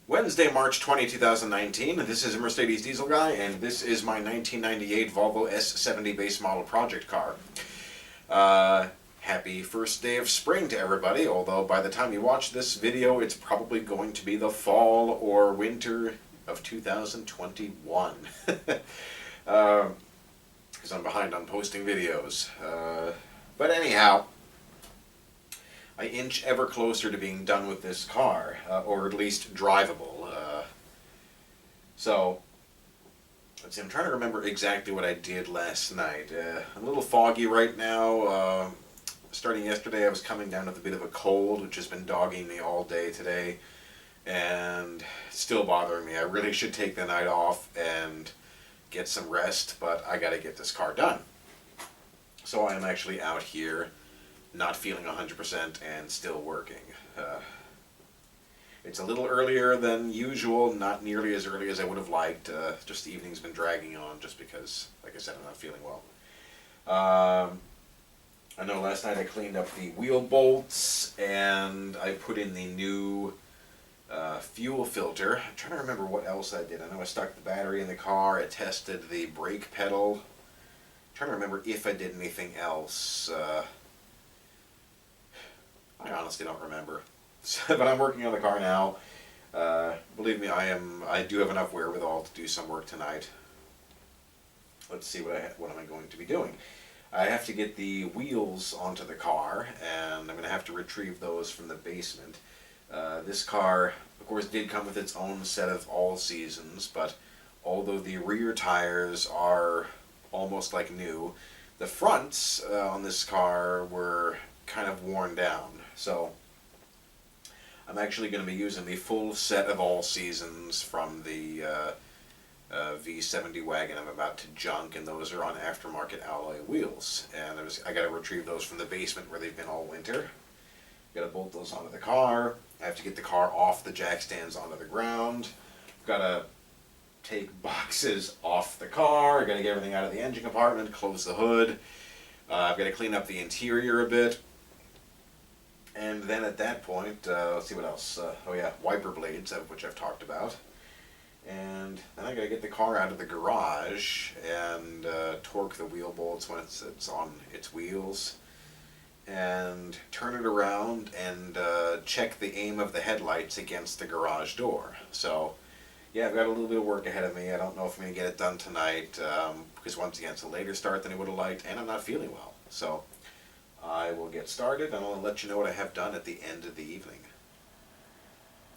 Wednesday, March 20, 2019. This is a Mercedes Diesel Guy, and this is my 1998 Volvo S70 base model project car. Happy first day of spring to everybody, although by the time you watch this video, it's probably going to be the fall or winter of 2021. Because I'm behind on posting videos. But anyhow, I inch ever closer to being done with this car, or at least drivable. So, let's see, I'm trying to remember exactly what I did last night. I'm a little foggy right now. Starting yesterday, I was coming down with a bit of a cold, which has been dogging me all day today, and still bothering me. I really should take the night off and get some rest, but I gotta get this car done. So I'm actually out here, not feeling 100% and still working. It's a little earlier than usual, not nearly as early as I would have liked. Just the evening's been dragging on just because, like I said, I'm not feeling well. I know last night I cleaned up the wheel bolts and I put in the new fuel filter. I'm trying to remember what else I did. I know I stuck the battery in the car, I tested the brake pedal. I'm trying to remember if I did anything else. I honestly don't remember. But I'm working on the car now. Believe me, I do have enough wherewithal to do some work tonight. Let's see what am I going to be doing. I have to get the wheels onto the car, and I'm going to have to retrieve those from the basement. This car, of course, did come with its own set of all seasons, but although the rear tires are almost like new, the fronts on this car were kind of worn down. So I'm actually going to be using the full set of all seasons from the V70 wagon I'm about to junk, and those are on aftermarket alloy wheels. And I got to retrieve those from the basement where they've been all winter. Got to bolt those onto the car. I have to get the car off the jack stands onto the ground. Got to take boxes off the car. Got to get everything out of the engine compartment, close the hood. I've got to clean up the interior a bit. And then at that point, let's see what else. Oh yeah, wiper blades, which I've talked about. And then I gotta get the car out of the garage and torque the wheel bolts when it's on its wheels, and turn it around and check the aim of the headlights against the garage door. So yeah, I've got a little bit of work ahead of me. I don't know if I'm gonna get it done tonight, because once again, it's a later start than I would have liked, and I'm not feeling well. So I will get started, and I'll let you know what I have done at the end of the evening.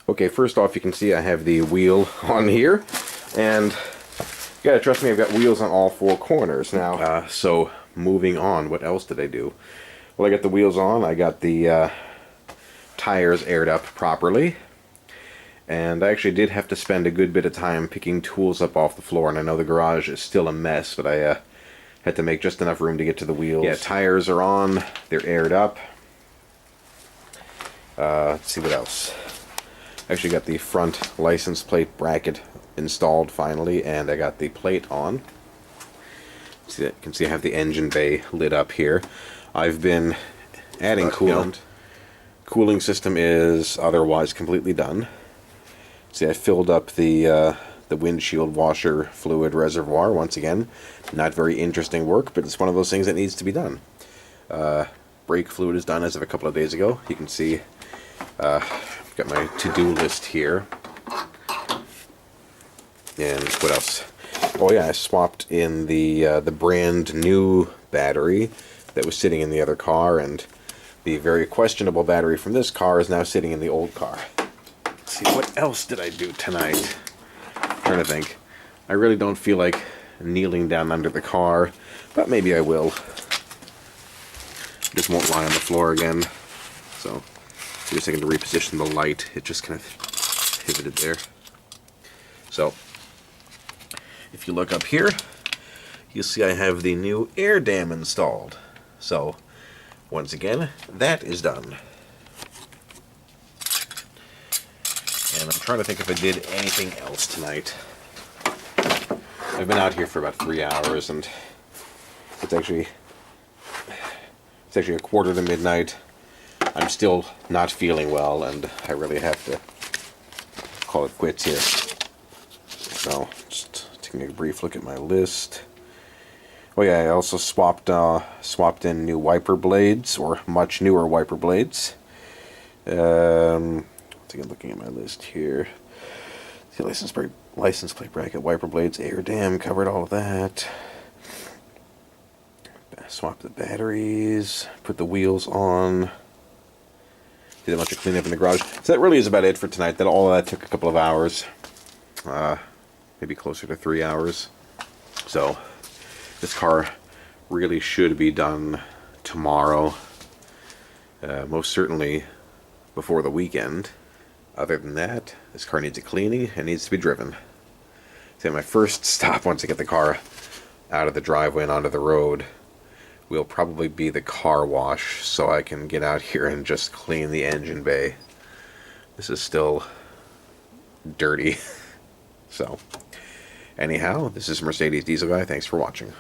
Okay, first off, you can see I have the wheel on here, and you gotta trust me, I've got wheels on all four corners now. So moving on, what else did I do? Well, I got the wheels on, I got the tires aired up properly, and I actually did have to spend a good bit of time picking tools up off the floor, and I know the garage is still a mess, but I had to make just enough room to get to the wheels. Yeah, tires are on, they're aired up. Let's see what else. Actually got the front license plate bracket installed finally, and I got the plate on. See, you can see I have the engine bay lit up here. I've been adding coolant. Cooling system is otherwise completely done. See, I filled up the windshield washer fluid reservoir once again. Not very interesting work, but it's one of those things that needs to be done. Brake fluid is done as of a couple of days ago. You can see I've got my to-do list here. And what else? Oh yeah, I swapped in the brand new battery that was sitting in the other car, and the very questionable battery from this car is now sitting in the old car. Let's see, what else did I do tonight? I'm trying to think. I really don't feel like kneeling down under the car, but maybe I will. Just won't lie on the floor again. So give me a second to reposition the light. It just kind of pivoted there. So if you look up here, you'll see I have the new air dam installed. So once again, that is done. And I'm trying to think if I did anything else tonight. I've been out here for about 3 hours, and it's actually a quarter to midnight. I'm still not feeling well, and I really have to call it quits here. So, just taking a brief look at my list. Oh yeah, I also swapped in new wiper blades, or much newer wiper blades. Taking looking at my list here. The license plate bracket, wiper blades, air dam, covered all of that. Swapped the batteries, put the wheels on. Did a bunch of cleanup in the garage. So that really is about it for tonight. All that took a couple of hours. Maybe closer to 3 hours. So this car really should be done tomorrow. Most certainly before the weekend. Other than that, this car needs a cleaning and needs to be driven. So my first stop, once I get the car out of the driveway and onto the road, will probably be the car wash, so I can get out here and just clean the engine bay. This is still dirty. So anyhow, this is Mercedes Diesel Guy. Thanks for watching.